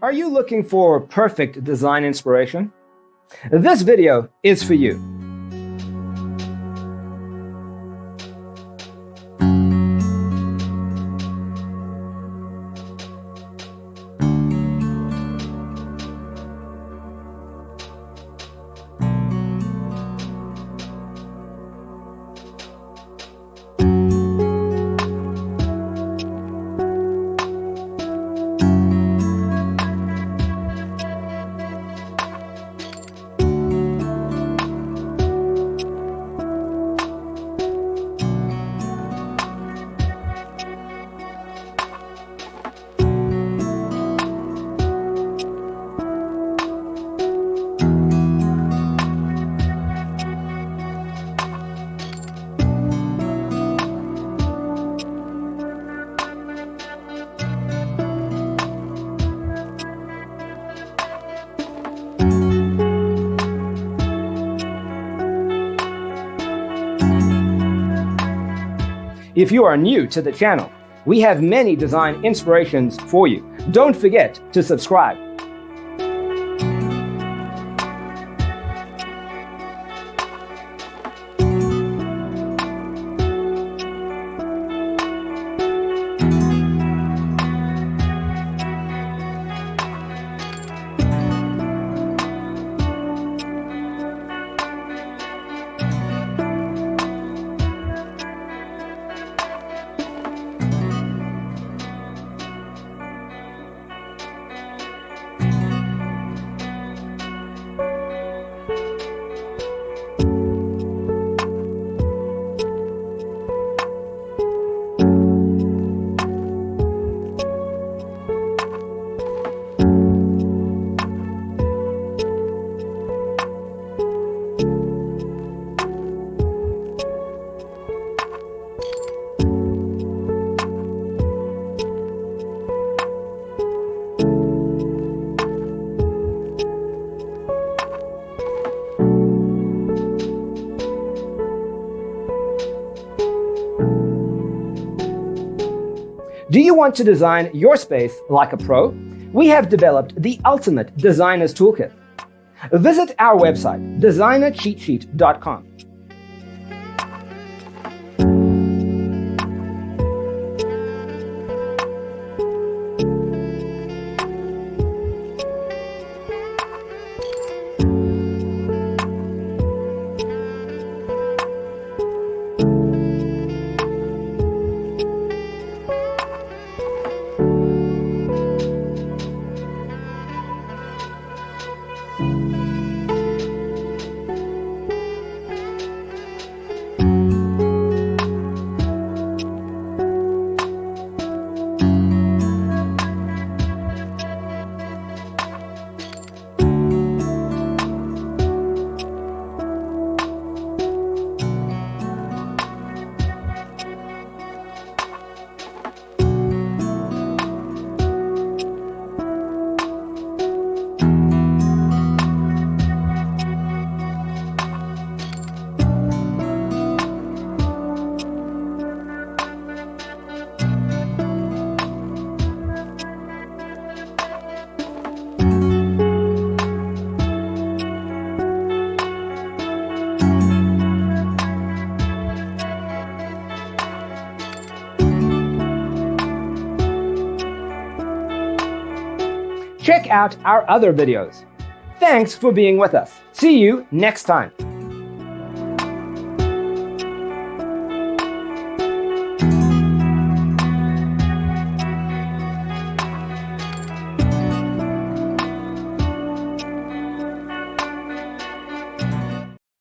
Are you looking for perfect design inspiration? This video is for you. If you are new to the channel, we have many design inspirations for you. Don't forget to subscribe. Do you want to design your space like a pro? We have developed the ultimate designer's toolkit. Visit our website, designercheatsheet.com. Check out our other videos. Thanks for being with us. See you next time.